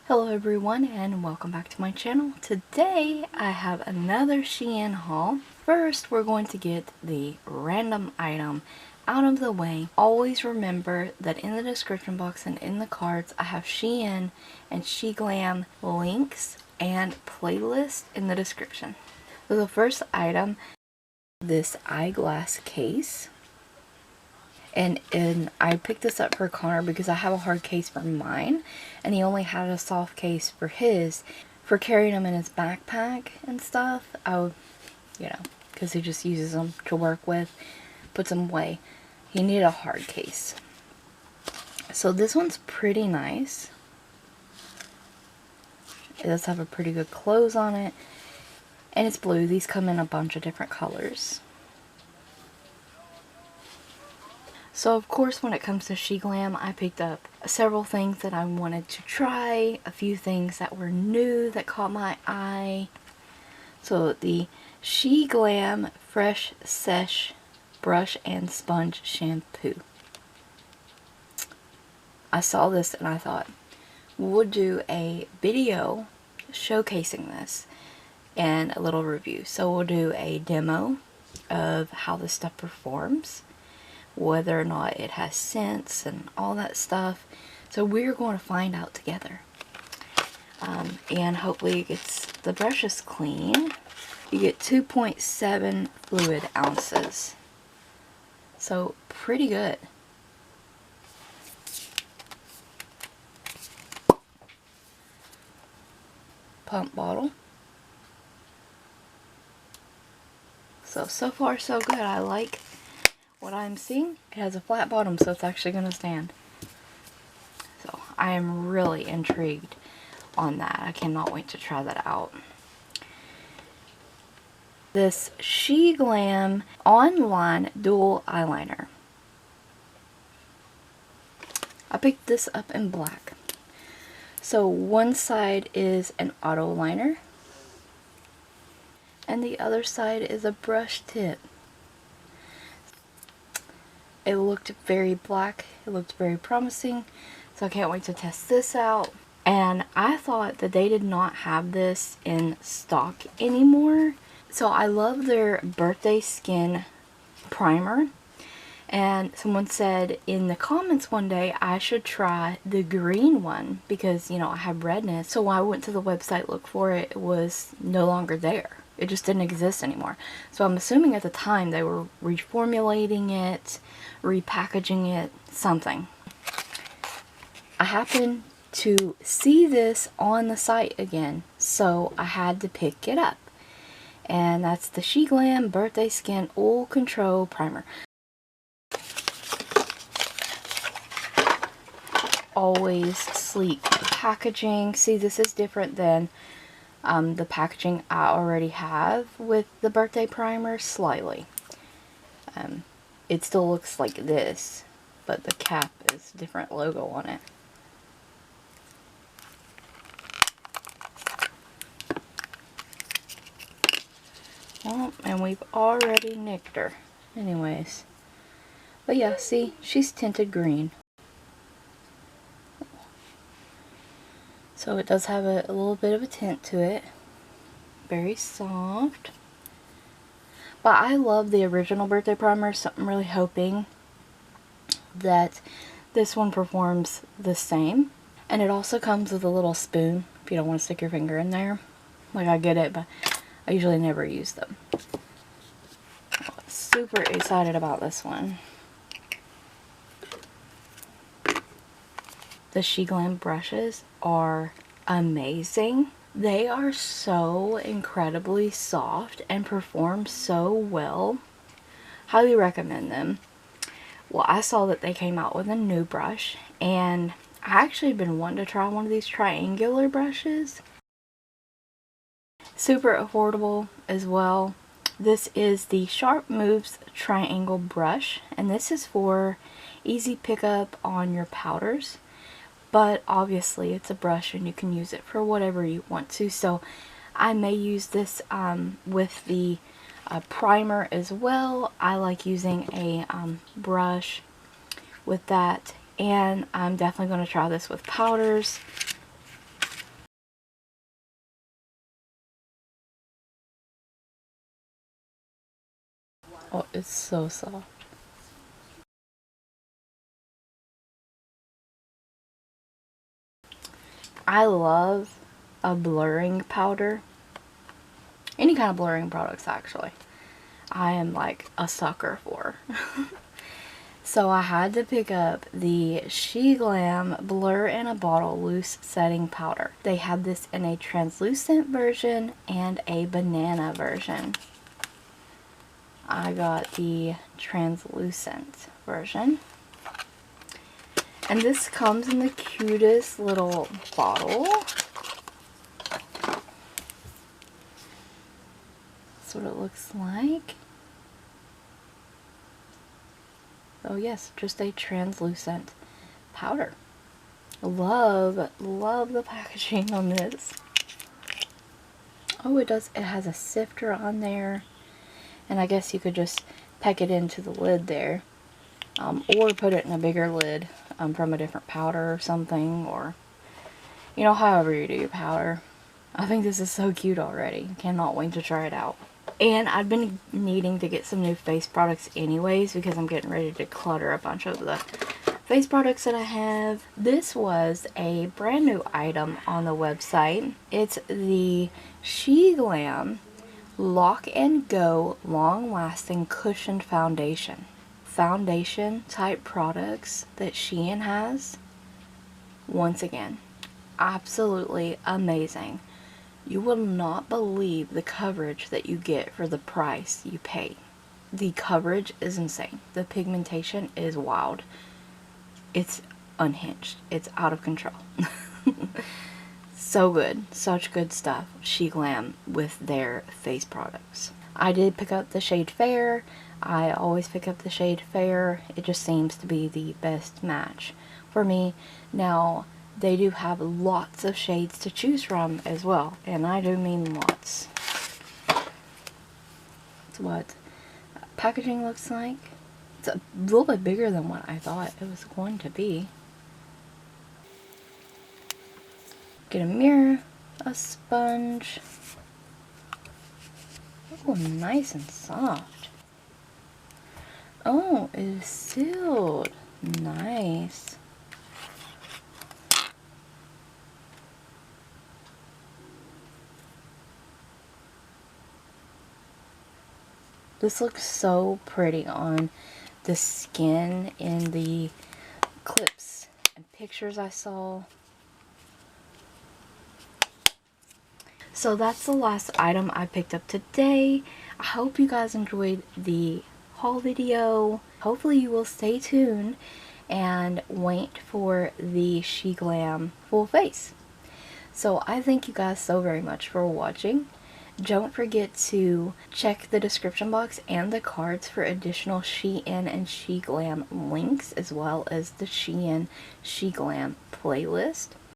Hello everyone and welcome back to my channel. Today I have another Shein haul. First we're going to get the random item out of the way. Always remember that in the description box and in the cards I have Shein and SheGlam links and playlist in the description. So the first item, this eyeglass case. And I picked this up for Connor because I have a hard case for mine, and he only had a soft case for his. For carrying them in his backpack and stuff, I would, because he just uses them to work with, puts them away. He needed a hard case. So this one's pretty nice. It does have a pretty good close on it, and it's blue. These come in a bunch of different colors. So of course when it comes to SheGlam, I picked up several things that I wanted to try, a few things that were new that caught my eye. So the SheGlam Fresh Sesh Brush and Sponge Shampoo. I saw this and I thought, we'll do a video showcasing this and a little review. So we'll do a demo of how this stuff performs, whether or not it has scents and all that stuff. So we're going to find out together. And hopefully it gets the brushes clean. You get 2.7 fluid ounces. So pretty good. Pump bottle. So far so good. I like what I'm seeing. It has a flat bottom, so it's actually going to stand. So I am really intrigued on that. I cannot wait to try that out. This SheGlam Online Dual Eyeliner. I picked this up in black. So one side is an auto liner, and the other side is a brush tip. It looked very black, it looked very promising, so I can't wait to test this out. And I thought that they did not have this in stock anymore. So I love their birthday skin primer. And someone said in the comments one day I should try the green one because, I have redness. So when I went to the website look for it, it was no longer there. It just didn't exist anymore. So I'm assuming at the time they were reformulating it, repackaging it, something. I happened to see this on the site again, so I had to pick it up. And that's the SheGlam Birthday Skin Oil Control Primer. Always sleek packaging. See, this is different than the packaging I already have with the birthday primer, slightly. It still looks like this, but the cap is a different logo on it. Well, and we've already nicked her. Anyways. But yeah, see, she's tinted green. So it does have a little bit of a tint to it. Very soft. But I love the original birthday primer, so I'm really hoping that this one performs the same. And it also comes with a little spoon if you don't want to stick your finger in there. Like, I get it, but I usually never use them. Super excited about this one. The SheGlam brushes are amazing. They are so incredibly soft and perform so well. Highly recommend them. Well, I saw that they came out with a new brush, and I actually have been wanting to try one of these triangular brushes. Super affordable as well. This is the Sharp Moves Triangle Brush, and this is for easy pickup on your powders. But obviously it's a brush and you can use it for whatever you want to. So I may use this with the primer as well. I like using a brush with that, and I'm definitely going to try this with powders. Oh, it's so soft. I love a blurring powder. Any kind of blurring products, actually. I am like a sucker for. So I had to pick up the SheGlam Blur in a Bottle Loose Setting Powder. They have this in a translucent version and a banana version. I got the translucent version. And this comes in the cutest little bottle. That's what it looks like. Oh yes, just a translucent powder. Love the packaging on this. Oh, it has a sifter on there. And I guess you could just peck it into the lid there. Or put it in a bigger lid from a different powder or something. Or, you know, however you do your powder. I think this is so cute already. Cannot wait to try it out. And I've been needing to get some new face products anyways because I'm getting ready to clutter a bunch of the face products that I have. This was a brand new item on the website. It's the SheGlam Lock and Go Long Lasting Cushioned Foundation. Foundation type products that Shein has. Once again, absolutely amazing. You will not believe the coverage that you get for the price you pay. The coverage is insane. The pigmentation is wild. It's unhinged. It's out of control. So good. Such good stuff. SheGlam with their face products. I did pick up the shade Fair. I always pick up the shade Fair. It just seems to be the best match for me. Now, they do have lots of shades to choose from as well, and I do mean lots. That's what packaging looks like. It's a little bit bigger than what I thought it was going to be. Get a mirror, a sponge. Oh, nice and soft. Oh, it is sealed. Nice. This looks so pretty on the skin in the clips and pictures I saw. So that's the last item I picked up today. I hope you guys enjoyed the haul video. Hopefully you will stay tuned and wait for the SheGlam full face. So I thank you guys so very much for watching. Don't forget to check the description box and the cards for additional Shein and SheGlam links, as well as the Shein SheGlam playlist.